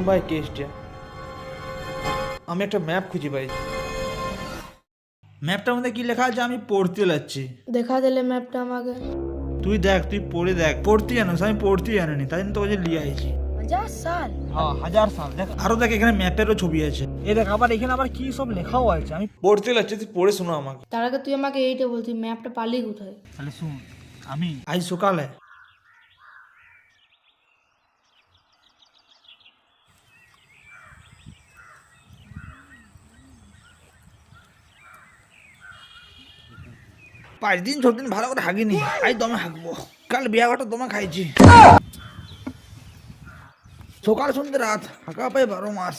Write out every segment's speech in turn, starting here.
ভাই কেসটা, আমি একটা ম্যাপ খুঁজে পাইছি। ম্যাপটার মধ্যে কি লেখা আছে আমি পড়তে যাচ্ছি। দেখা দিলে ম্যাপটা আমাকে। তুই দেখ, তুই পড়ে দেখ। পড়তে জানোস, আমি পড়তে জানি, তাই জন্য তোকে লিয়ে আইছি। 1000 সাল? হ্যাঁ 1000 সাল। দেখ আরো দেখ, এখানে ম্যাপেরও ছবি আছে। এই দেখ আবার এখানে আবার কি সব লেখাও আছে, আমি পড়তে যাচ্ছি, তুই পড়ে শোনো আমাকে। তার আগে তুই আমাকে এইটা বলছিস ম্যাপটা পালি কোথায়? তাহলে শুন, আমি আজ সকালে পাঁচ দিন 6 দিন ভালো করে হাগিনি, আজ দমে হাগবো। কাল বিয়া ঘটা দমে খাইছি, সকাল সন্ধ্যে রাত হাঁকা পাই 12 মাস।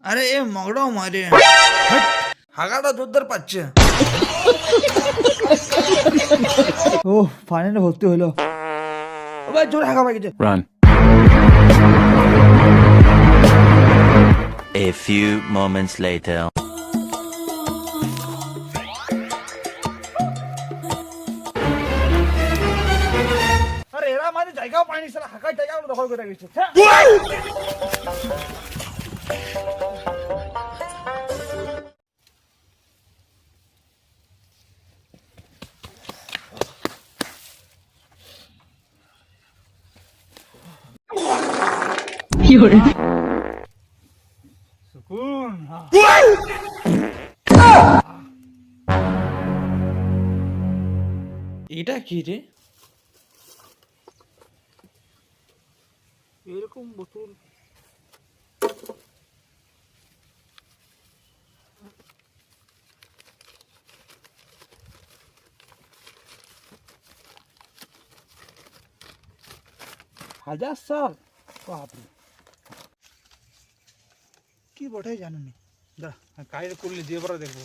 আরে এ মগড়াও মারে, হাগাটা জোরদার পাচ্ছে। ও ফাইনালি ভর্তি হইলো। ও ভাই জোর হাগা পাই গেছে। Run. A few moments later. আরে এরা মানে জায়গাও পাইনি, সারা হাঁকার জায়গাগুলো দখল করে গেছে। সুকুন। এটা কি রে? এরকম বোতল হাজার সাল, বাপরে কি বটে জানি। দাঁড়া কাইরে করলে দিয়ে পরে দেখবো।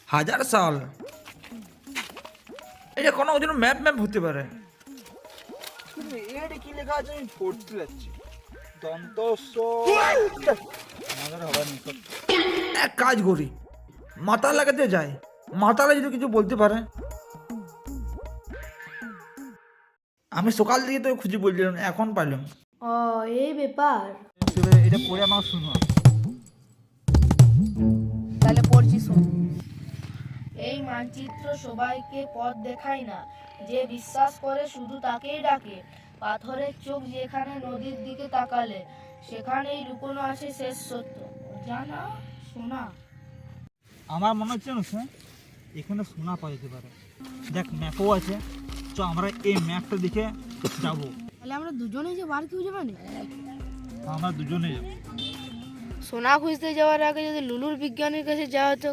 হাজার সাল, এটা কোনো জন্য ম্যাপ ম্যাপ হতে পারে। এটা কি লেখা আছে আমি পড়তে যাচ্ছি। দন্ত এক কাজ করি, মাথা লাগাতে যাই, মাথাটা যদি কিছু বলতে পারে। আমি সকাল থেকে তো খুঁজে বলছিলাম, এখন পাইলাম। ও এই ব্যাপার। এটা পড়ে আমার শুনো। তাহলে পড়ছি শুন। এই মানচিত্র সবাইকে পথ দেখায় না, যে বিশ্বাস করে শুধু তাকেই ডাকে। পাথরের চোখ যেখানে নদীর দিকে তাকালে, সেখানেই লুকোনো আছে শেষ সত্য। জানা শোনা। আমার মনে হচ্ছে না স্যার, এখানে সোনা পাওয়া যেতে পারে। দেখ ম্যাপও আছে, তো আমরা এই ম্যাপটা দেখে যাবো। তাহলে আমরা দুজনেই যাবো, আর কেউ যাবে না? আমরা দুজনে যাবো। সোনা খুঁজতে যাওয়ার আগে যদি লুলুর বিজ্ঞানীর কাছে যাওয়া হতো,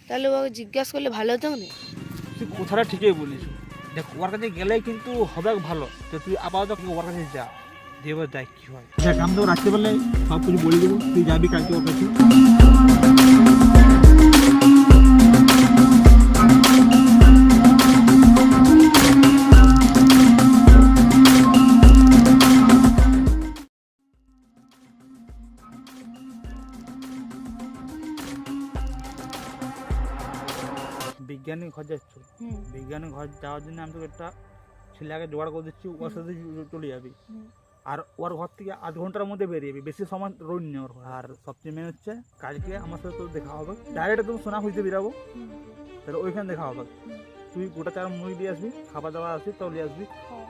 তাহলে ওকে জিজ্ঞাসা করলে ভালো হতো না? তুই কথাটা ঠিকই বলিস। দেখ ওর কাছে গেলেই কিন্তু হবে ভালো, তো তুই আপাতত ওর কাছে যা, দেব দেখ কি হয়। দেখ আমি তো রাখতে পারলে সব কিছু বলে দেবো, তুই যাবি কালকে ওর কাছে। বিজ্ঞানী ঘর যাচ্ছ, বিজ্ঞানী ঘর যাওয়ার জন্য আমি তো একটা ছেলেকে জোগাড় করে দিচ্ছি, ওর সাথে চলে যাবি। আর ওর ঘর থেকে 8 ঘন্টার মধ্যে বেরিয়ে যাবি, বেশি সময় রোড নেই ওর ঘর। আর সবচেয়ে মেন হচ্ছে কালকে আমার সাথে তোর দেখা হবে, ডাইরেক্ট তুমি সোনা খুঁজতে বেরাবো, তাহলে ওইখানে দেখা হবে। তুই গোটা 4 মুড়ি দিয়ে আসবি, খাবার দাবার আসবি, তাও নিয়ে আসবি।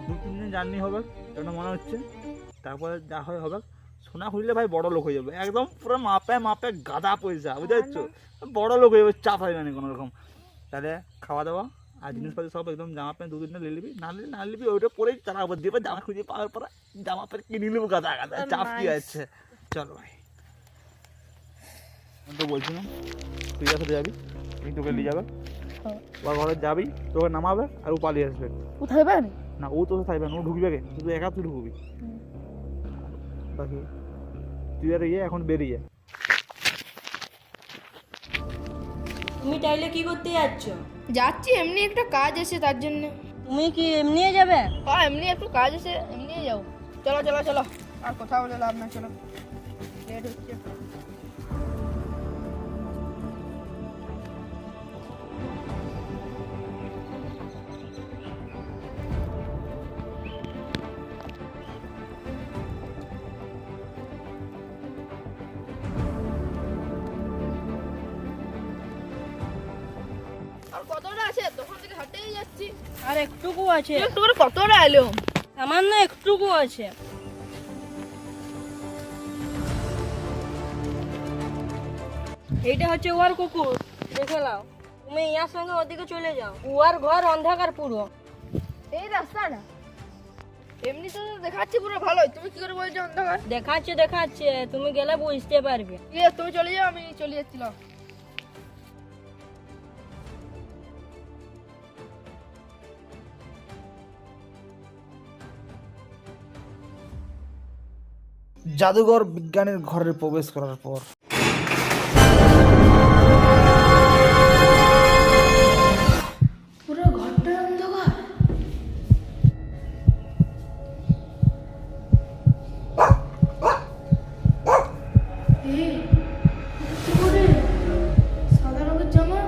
2-3 দিন জার্নি হবে এটা মনে হচ্ছে। তারপরে যা হয় হবে। সোনা খুঁজলে ভাই বড় লোক হয়ে যাবে, একদম পুরো মাপে মাপে গাদা পয়সা, বুঝতে পারছো? বড় লোক হয়ে যাবে, চাপ হয় না কোনো রকম। তাহলে খাওয়া দাওয়া আর জিনিসপাতি সব একদম, জামা প্যান্ট 2 দিন নিয়ে নিবি, না নিবি ওইটা পরেই চালাবো। দিয়ে জামা খুঁজে পাওয়ার পরে জামা প্যান্ট কিনে নেবো গাদা গাদা, চাপ কি আছে। চলো ভাই, আমি তো বলছিলাম তুই যার সাথে যাবি, তুই তোকে নিয়ে যাবে, ওর ঘরে যাবি, তোকে নামাবে আর ও পালিয়ে আসবে। কোথায় যাবে না ও তো থাকবে না, ও ঢুকবে কে, শুধু একা তুই ঢুকবি। বাকি তুই আর ইয়ে এখন বেরিয়ে। তুমি তাইলে কি করতে যাচ্ছ? যাচ্ছি এমনি, একটা কাজ আছে তার জন্য। তুমি কি এমনি যাবে? হ্যাঁ এমনি একটু কাজ আছে, এমনি যাও। চলো চলো চলো, আর কথা বলে লাভ না, চলো লেট হচ্ছে। আর একটুকু আছে, একটু করে কতটা এলো? সামান্য একটুকু আছে। এইটা হচ্ছে ওর কুকুর, দেখে নাও। তুমি ইয়ার সঙ্গে ওদিকে চলে যাও, ওর ঘর অন্ধকার পুরো। এই রাস্তাটা এমনি তো দেখাচ্ছি পুরো ভালোই, তুমি কি করে বলছো অন্ধকার? দেখাচ্ছে, তুমি গেলে বুঝতে পারবে। ঠিক আছে, তুমি চলে যাও, আমি চলে যাচ্ছিলাম। জাদুঘর বিজ্ঞানের ঘরে প্রবেশ করার পর পুরো ঘরটা অন্ধকার। এই, কি করে? সাদা রঙের জামা।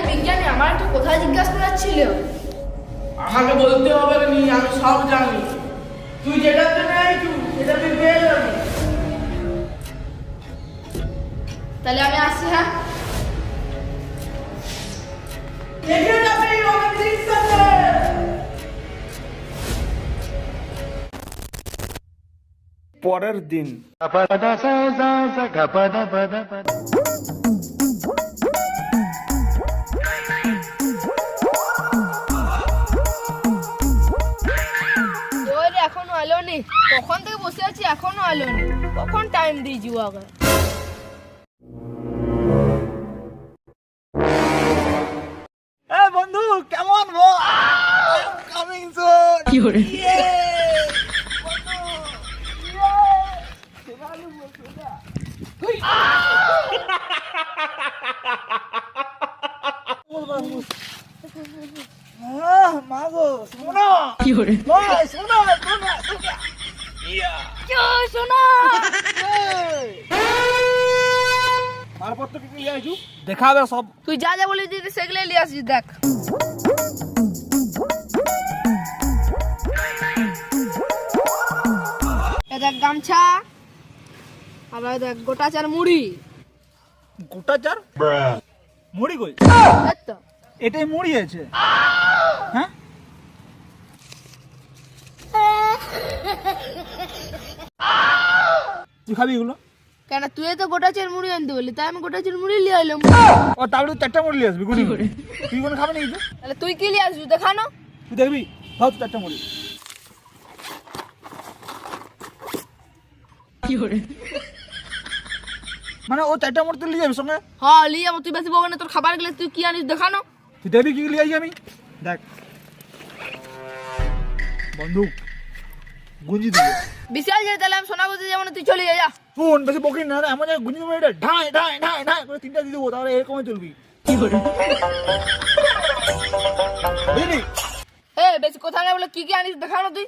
বিজ্ঞানী আমার একটা কথা জিজ্ঞাসা করার ছিল। আমাকে বলতে হবে নি, আমি সব জানি। তুই যেটাতে নাই সেটা তুই পেয়ে যাবি। তাহলে আমি আসছি। হ্যাঁ, দেখে যাবি অনেক রিস্ক আছে। পরের দিন ওই রে, এখনো এলো নি। কখন থেকে বসে আছি, এখনো এলো নি। কখন টাইম দিয়েছি ওকে? বন্ধু কেমন কামিং সুন কি করে মাগো শোনো কি করে শোনো মালপত্র কি নিয়ে আসু দেখাবে সব। তুই যা যা বলে দিদি সেগুলো নিয়ে আসিস। দেখ, দেখ গামছা, আবার দেখ গোটা চার মুড়ি। গোটা চার মুড়ি কই? দেখ তো, এটাই মুড়ি আছে? হ্যাঁ, তুই খাবি এগুলো? কেন তুই তো গোটা চার মুড়ি আনতে বললি, তাই আমি গোটা চার মুড়ি নিয়ে এলাম। ও তাহলে চারটা মুড়ি নিয়ে আসবি গুড়ি করে। তুই কোনো খাবি না কিছু? তাহলে তুই কি নিয়ে আসবি দেখানো? তুই দেখবি ভাব চারটা মুড়ি কি করে মানে ও চারটা মুড়ি তুই নিয়ে যাবি সঙ্গে? হ্যাঁ নিয়ে যাবো। তুই বেশি বলবো না, তোর খাবার গেলে তুই কি আনিস দেখানো? তুই দেখবি কি নিয়ে আসি আমি। দেখ বন্দুক গুঞ্জি দিবি। বিশাল যায়, তাহলে আমি সোনা বুঝতে যাবো না, তুই চলে যা। ফোন বেশি বকিস না, এমন গুঞ্জি দেবো এটা ঢাই ঢাই ঢাই ঢাই করে তিনটা দিয়ে দেবো, তাহলে এরকমই তুলবি কি করে বুঝলি? এ বেশি কথা না বলে কি কি আনিস দেখানো তুই।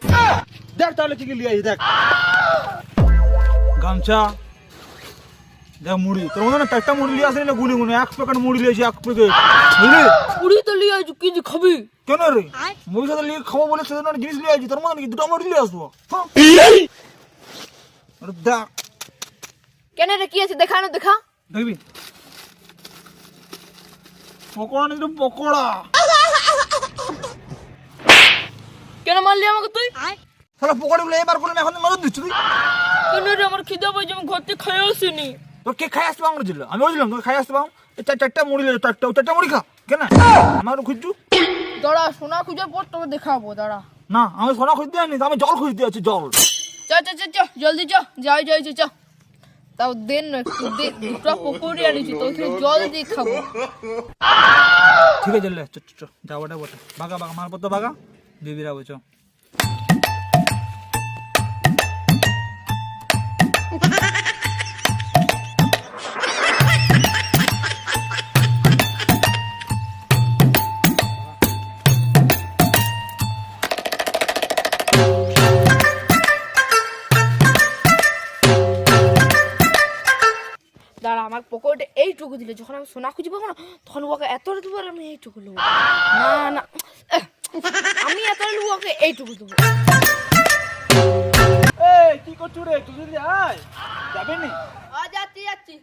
দেখ তাহলে কি কি নিয়ে আসি। দেখ গামছা, দেখ মুড়ি। তোর মতো না চারটা মুড়ি নিয়ে আসেনি না গুনে গুনে, এক প্যাকেট মুড়ি নিয়েছি, এক প্যাকেট বুঝলি? মুড়ি তো নিয়ে আসবি, কি যে খাবি? কেন রে মুড়ির সাথে নিয়ে খাবো বলে সেজন্য একটা জিনিস নিয়ে আসছি, তোর মতো নাকি দুটো মুড়ি নিয়ে আসবো? হ্যাঁ? আরে দেখ কেন রে, কি আছে দেখানো? দেখা, দেখবি পকোড়া নিয়ে পকোড়া। কেন মারলি আমাকে তুই? তাহলে পকোড়াগুলো এবার করলাম, এখন নজর দিচ্ছি তুই? কেন রে, আমার খিদে পাইছে, আমি ঘর থেকে খেয়ে আসিনি। তোর কে খাই আসতে পারবো ছিল? আমি বলছিলাম তোকে খাই আসতে পারবো। চারটা মুড়ি লেগে চারটা মুড়ি খা কেন আমার খুঁজছু? দাঁড়া, সোনা খুঁজে পর তোকে দেখাবো। দাঁড়া, না আমি সোনা খুঁজতে আনি, আমি জল খুঁজতে আছি, জল। চ চ চ চ জলদি চ, যাই যাই চ। তাও দেন না একটু, দে। দুটো পকোড়ি আনিছি তো, ওখানে জল দিয়ে খাবো। ঠিক আছে চ চ চ, যাওয়াটা বটে। বাগা বাগা মালপত্র বাগা, দিদিরা বলছো। আমার পকেটে এইটুকু দিলে, যখন আমি সোনা খুঁজে পাবো না তখন ওকে এতটা দেবো আর আমি এইটুকু নেবো। না না আমি এতটা নেবো, ওকে এইটুকু দেবো। এই কি করছো রে, তুই যদি আয় যাবে নি? যাচ্ছি যাচ্ছি।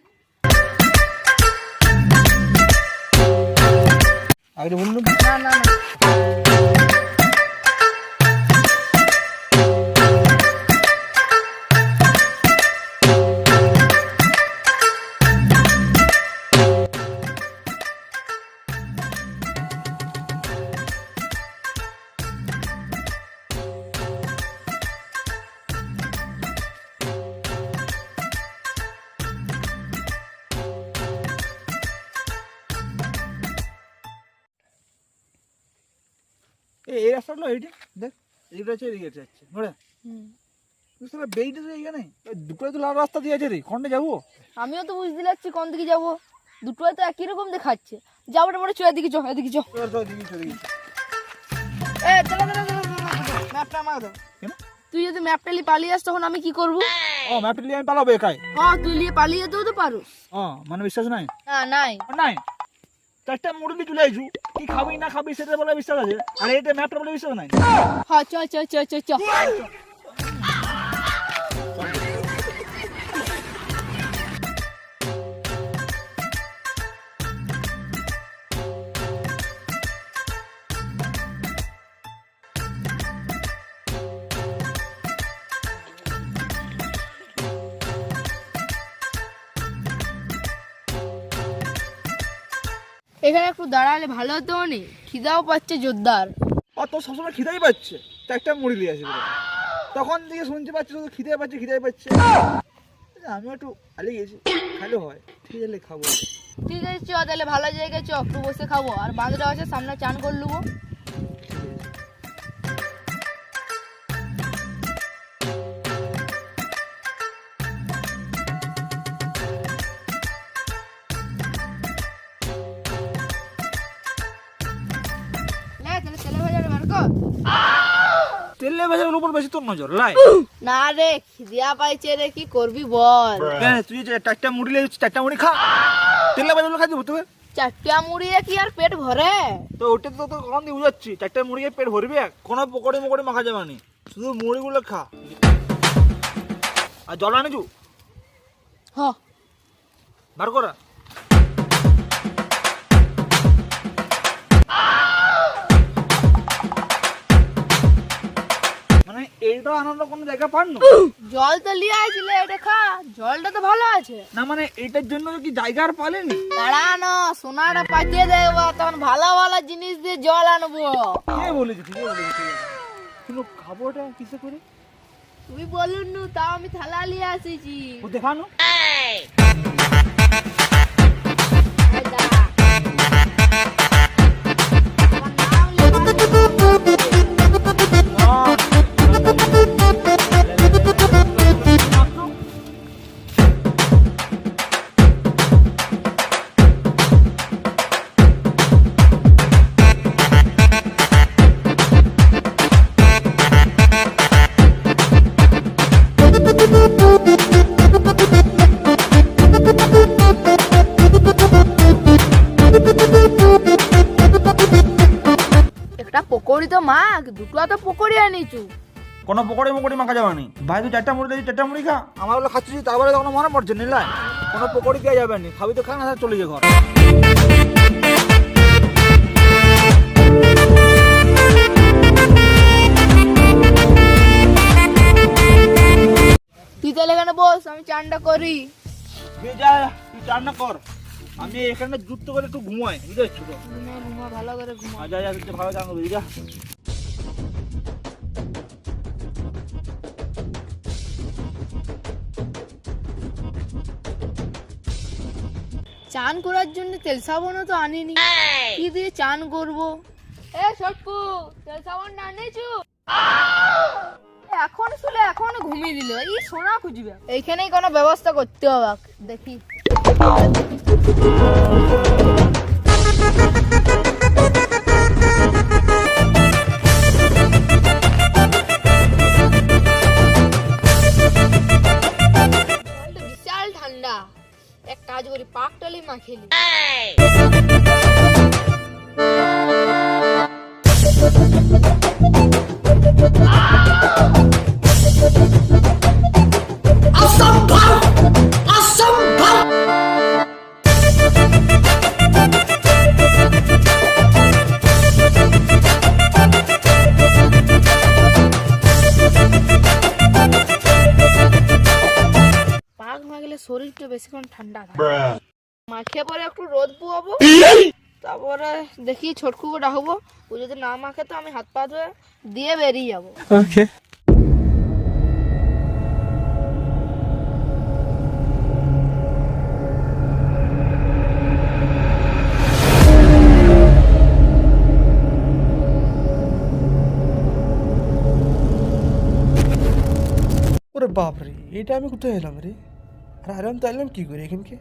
আগে বললুম না না না এই রাস্তাটা এইটা দেখ, এইটা আছে এদিকে যাচ্ছে ঘোড়া। তুই সারা বেইটা তো এইখানে, দুটো তো লাল রাস্তা দিয়ে আছে রে, কোনটা যাবো? আমিও তো বুঝতে লাগছি কোন দিকে যাবো, দুটোই তো একই রকম দেখাচ্ছে। যাবো না, চো এদিকে চো, এদিকে চো। ম্যাপটা আমাকে দাও। কেন? তুই যদি ম্যাপটা নিয়ে পালিয়ে আসিস তখন আমি কি করবো? ও ম্যাপটা নিয়ে আমি পালাবো একাই? হ্যাঁ তুই নিয়ে পালিয়ে যেতেও তো পারো। ও মানে বিশ্বাস নাই? হ্যাঁ নাই। নাই, চারটা মুরগি চলে আইছু, কি খাবি না খাবি সেটা বলে বিশ্বাস আছে, আর এটা ম্যাপটা বলে বিশ্বাস নাই। হ্যাঁ চ চ চ চ চ। এখানে একটু দাঁড়ালে ভালো হতো, অনেক খিদাও পাচ্ছে জোরদার। ও তো সবসময় খিদাই পাচ্ছে, চারটা মুড়ি দিয়ে আসে বলে। তখন থেকে শুনতে পাচ্ছি শুধু খিদে পাচ্ছে খিদে পাচ্ছে। আমিও একটু আলে গেছি, খাইলে হয়, ঠিক আছে খাবো। ঠিক আছে চ, তাহলে ভালো জায়গায় চ, একটু বসে খাবো। আর বাঁধটা আছে সামনে, চান করে নেবো। তেলে ভাজার উপর বেশি তোর নজর লাই। না রে, খিদিয়া পাইছে রে, কি করবি বল? তুই যে চারটা মুড়ি লে, চারটা মুড়ি খা, তেলে ভাজা খাই দেবো তোকে। চারটা মুড়িয়ে কি আর পেট ভরে? তো ওটা তো তোর কখন দিয়ে বুঝাচ্ছি, চারটা মুড়িয়ে পেট ভরবি, কোনো পকড়ে মকড়ে মাখা যাবে না, শুধু মুড়িগুলো খা। আর জল আনিছু? হ বার করা। মানে এইটা আনন্দ কোনো জায়গা পান না? জল তো লিয়ে আইছিলে, এটা খা, জলটা তো ভালো আছে। না মানে এইটার জন্য কি জায়গা আর পালেনি? দাঁড়ানো, সোনাটা পাঠিয়ে দেবো, তখন ভালো ভালো জিনিস দিয়ে জল আনবো। কে বলেছি, ঠিক বলেছি, কিন্তু খাবো ওটা কিসে করে? তুই বলুন নু, তাও আমি থালা লিয়ে আসিছি। ও দেখানো। এই দাঁড়া। আমার নাম একটা পকোড়ি তো মাখ, দুটো তো পকোড়ি আনিছু। কোনো পকড়ে মকড়ে মাখা যাবে না ভাই, তুই চারটা মুড়ি দিয়েছি, চারটা মুড়ি খা। আমার বলে খাচ্ছিস, তারপরে তখন মনে পড়ছে নিলাই কোনো পকড়ি দেওয়া যাবে না, খাবি তো খা, না চলে যা ঘর। তুই তাহলে এখানে বস, আমি চানটা করি। তুই যা, তুই রান্না কর, আমি এখানে যুদ্ধ করে একটু ঘুমাই, বুঝতে পারছি তো? ঘুমা ঘুমা, ভালো করে ঘুমা। যা যা, ভালো চান করবি যা। চান করার জন্য তেল সাবানও তো আনিনি, কি দিয়ে চান করবো? এ সটকু, তেল সাবান না আনিছু? এখন শুলে এখন ঘুমিয়ে দিল, এই সোনা খুঁজবে। এইখানেই কোনো ব্যবস্থা করতে হবে, দেখি। বিশাল ঠান্ডা, এক কাজ করি, তুই মা খেলি। পাক না গেলে শরীরটা বেশিক্ষণ ঠান্ডা থাকে। মাখে পরে একটু রোদ পোয়াবো, তারপরে দেখি ছোটকুকে ডাকবো। ও যদি না মাখে তো আমি হাত পা ধুয়ে দিয়ে বেরিয়ে যাবো। ওরে বাপরে, এটা আমি কোথায় এলাম রে? আরে আরে আমি তো এলাম কী করে এখানকে?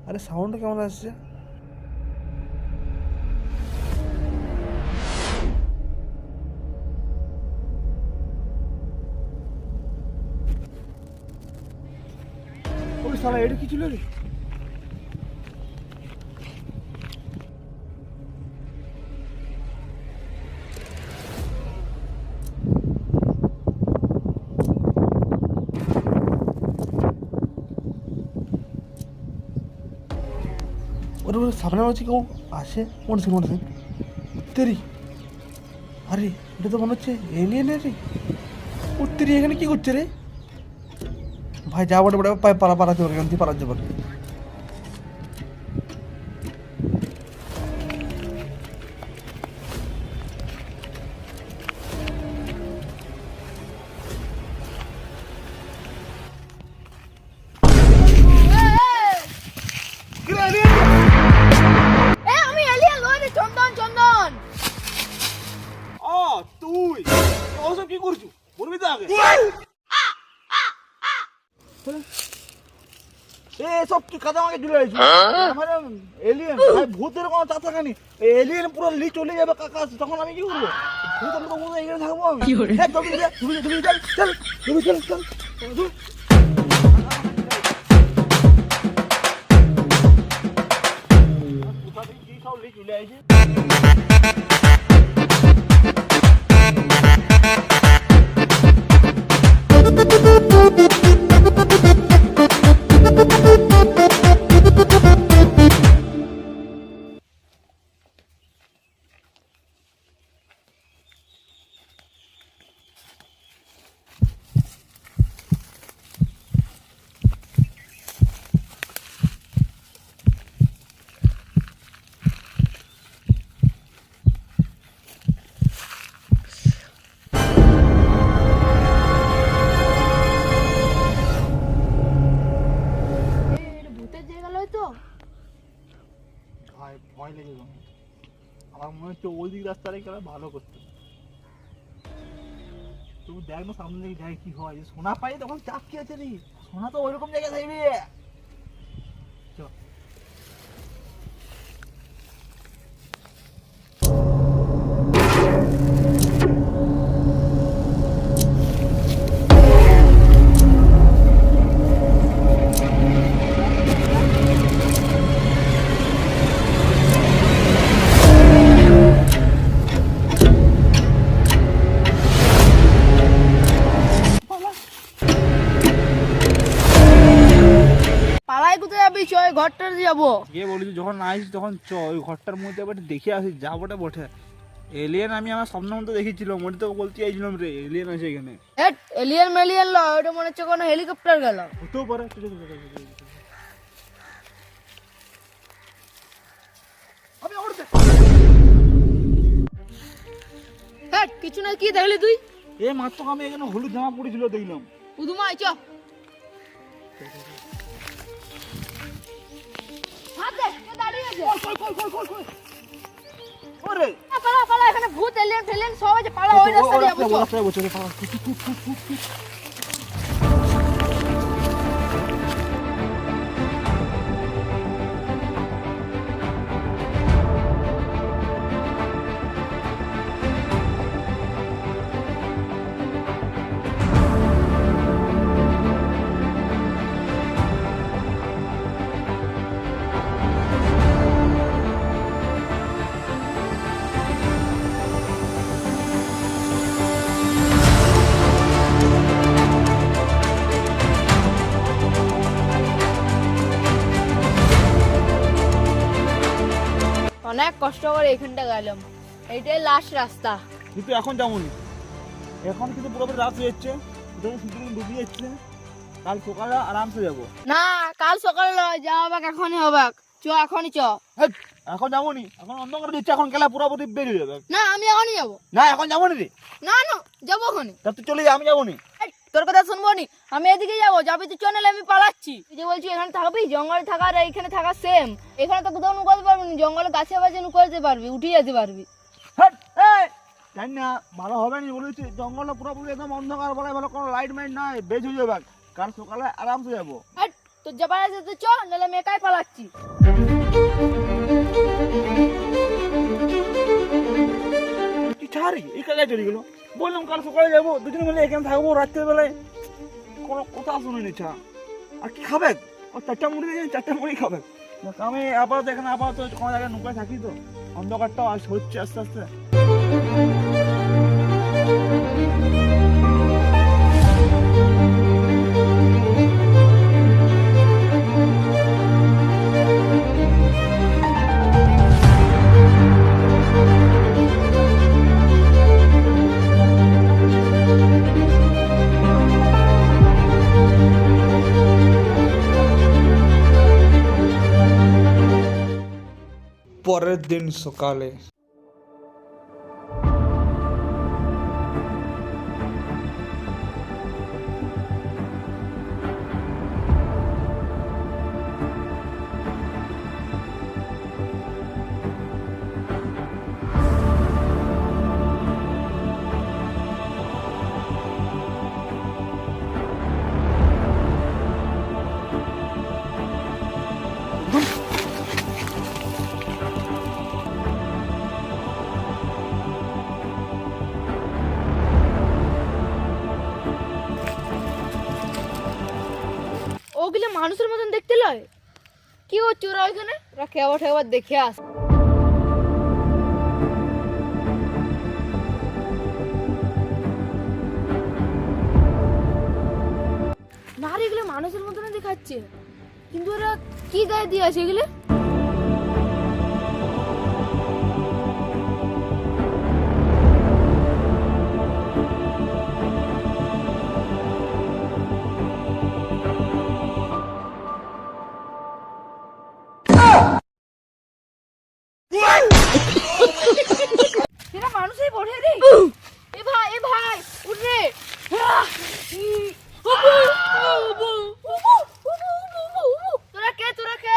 আরে সাউন্ডটা কেমন আসছে? ওরে শালা, এটা কি ছিল রে? ওরে ওরে সামনে হচ্ছে কেউ আসে, মনে মনে তেরি। আরে এটা তো মনে হচ্ছে এলিয়েন রে। ও তেরি এখানে কি করছে রে? ভাই যা বটে বটে পালাতে পারে, এখান থেকে পালাতে পারে। আমি এলিয়েন নই রে, চন্দন চন্দন। তুই ওসব কি করছো বলবি তো আগে। সব কি কথা আমাকে জুড়ে আছিস? আমার এলিয়েন ভাই, ভূতের কোনো চাচা খানি। এলিয়েন পুরো লি চলে যাবে কাকা, তখন আমি কি করবো? ভূত আমি তো বলবো এখানে থাকবো আমি। হ্যাঁ, তুমি চল চল, তুমি চল চল। কোথা থেকে কি সব লি চলে আসে? ভূতের জায়গা লয় তো? ভাই ভয় লেগে গেল। আমার মনে হচ্ছে ওই দিক রাস্তাটাই গেলে ভালো করতে। তুই দেখ না সামনে দিকে যাই কি হয়। সোনা পাই তখন চাপ কি আছে রে? সোনা তো ওইরকম জায়গায় থাকবে। চল। পালাই কোথায় যাবি? চ ওই ঘরটাতে যাবো। গিয়ে বলিস যখন আসিস তখন চ ওই ঘরটার মধ্যে একবার দেখে আসিস, যা বটে বটে। এলিয়েন আমি আমার স্বপ্নের মধ্যে দেখেছিলাম, ওটা তো বলতে চাইছিলাম রে এলিয়েন আছে এখানে। এলিয়েন মেলিয়েন লয়, ওটা মনে হচ্ছে কোনো হেলিকপ্টার গেল। হতেও পারে। কিছু না, কি দেখলি তুই? এ মাত্র আমি এখানে হলুদ জামা পড়েছিল দেখলাম। উদুমাই চ। হাত দে, কে দাঁড়িয়ে আছে? ওরে পালা পালা, এখানে ভূত এলিয়েন ফেলিয়েন সব আছে, পালা ওই রাস্তা দিয়ে যাবো। রাস্তায় বসে পালা। অনেক কষ্ট করে এখানটা গেলাম, এইটাই লাস্ট রাস্তা। কিন্তু এখন যেমনই, এখন কিন্তু পুরোপুরি রাত হয়ে যাচ্ছে, সূর্য ডুবে যাচ্ছে, কাল সকালে আরামসে যাবো। না, কাল সকালে লয়, যা হবে এখনই হবে। চ, এখনই চ। হেৎ, এখন যাবোনি, এখন অন্ধকার দিচ্ছে, এখন গেলে পুরোপুরি বেরিয়ে যাবে। না, আমি এখনই যাবো। না এখন যাবোনি রে। না না, যাবো এখনই। তা তুই চলে যা, আমি যাবোনি। এই, তোর কথা শুনবো নি, আমি এদিকে যাবো। যাবি তুই, চল, নাহলে আমি পালাচ্ছি। তুই যে বলছি এখানে থাকবি, জঙ্গলে থাকা আর এইখানে থাকা সেম। এখানে তো কোথাও নুকাতে পারবি না, জঙ্গলে গাছে বাজে নুকাতে পারবি, উঠে যেতে পারবি। হেৎ, এই, জানি না ভালো হবে না বলেছি, জঙ্গলে পুরোপুরি একদম অন্ধকার, বলে ভালো কোনো লাইট মাইট নাই, বেজ হয়ে যাবে, কাল সকালে আরামসে যাবো। এই, তোর যাবার আছে তো চ, নাহলে আমি একাই পালাচ্ছি। কি ছাড়ি এই কাজে চলে গেলো, বললাম কাল সকালে যাবো, দুজনে মিলে এখানে থাকবো, রাত্রের বেলায় কোনো কথা শুনিনি। ছা আর কি খাবে, ও 4টা মুড়ি দিয়ে 4টা মুড়ি খাবে। আমি আপাতত এখানে আপাতত কোনো জায়গায় নৌকায় থাকি, তো অন্ধকারটাও হচ্ছে আস্তে আস্তে। পরের দিন সকালে ওগুলো মানুষের মতন দেখতে লয়, কি হচ্ছে ওরা ওইখানে? ওরা খেয়াবার ঠেয়াবার দেখে আস। না রে, এগুলো মানুষের মতন দেখাচ্ছে, কিন্তু ওরা কি গায়ে দিয়ে আছে এগুলো? এরা মানুষই পড়ে রে। এ ভাই উঠ রে। তোরা কে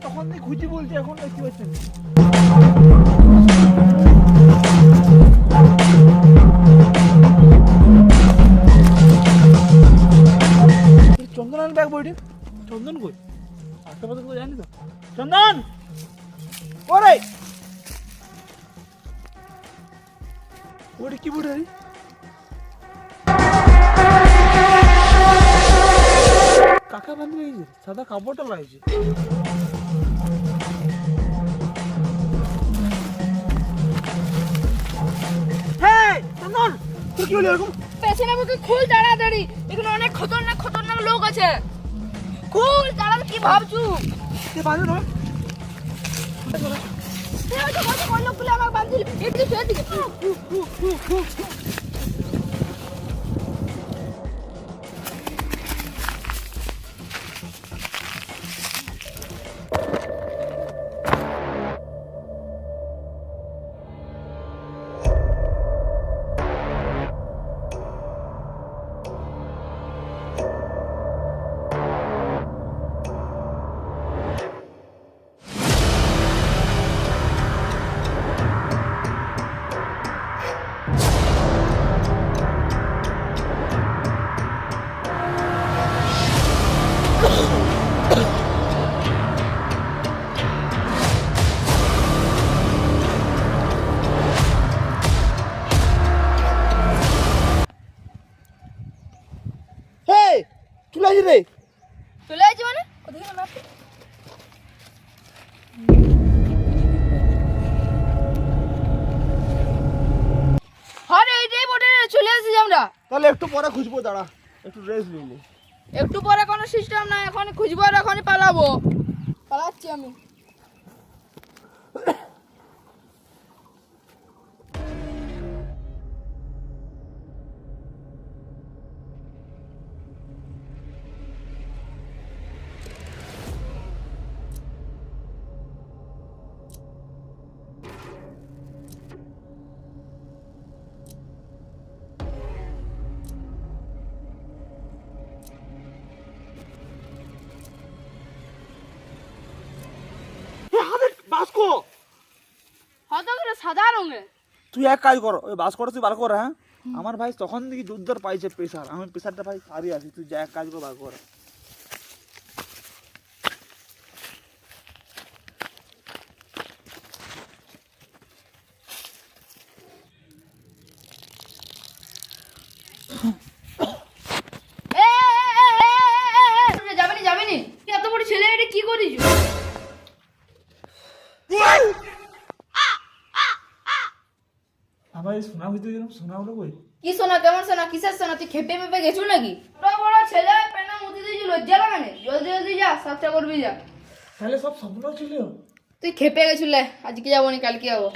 তখন থেকে খুঁজি বলছি, এখন দেখতে পাচ্ছেন। চন্দন ব্যাগ বইটি, চন্দন কই আশেপাশে তো জানি তো। চন্দন ওরে, ওটা কি বইটা রে? কাকা বান্ধি লাগিয়েছে, সাদা কাপড়টা লাগিয়েছে। হ্যাঁ চন্দন, তুই কি হলি এরকম? পেছনে বুকে খুল তাড়াতাড়ি, এখানে অনেক খতরনাক খতরনাক লোক আছে। খুল তাড়াতাড়ি, কি ভাবছু? কে বাজে না? লোকগুলো আমার বান্ধিল, এদিকে সেদিকে। চলে আসি রে। চলে আসছি মানে ওদিকে না। আরে এইটাই বটে, চলে আসছি আমরা। তাহলে একটু পরে খুঁজবো, দাঁড়া একটু রেস্ট নিলি। একটু পরে কোনো সিস্টেম নাই, এখন খুঁজবো আর এখনই পালাবো। পালাচ্ছি আমি। বাস্কো, হয়তো এটা সাদা রঙের। তুই এক কাজ কর, ওই বাস্কোটা তুই বার কর। হ্যাঁ আমার ভাই তখন থেকে যুদ্ধর পাইছে প্রেশার, আমি প্রেশারটা ভাই সারি আছি, তুই যা এক কাজ কর, বার কর। যাবেনি যাবেনি, এত বড় ছেলে এটা কি করিস? আমার এই সোনা ভিতরে গেলাম, সোনা হলো কই? কি শোনা, কেমন শোনা, কিসের শোনা? তুই খেপে মেপে গেছু নাকি? বড় বড় ছেলে পেনা মুতি দিয়েছি, লজ্জা লাগে না? জলদি জলদি যা, সাতটা করবি যা। তাহলে সব স্বপ্ন ছিল। তুই খেপে গেছিলে, আজকে যাবো নি কালকে যাবো।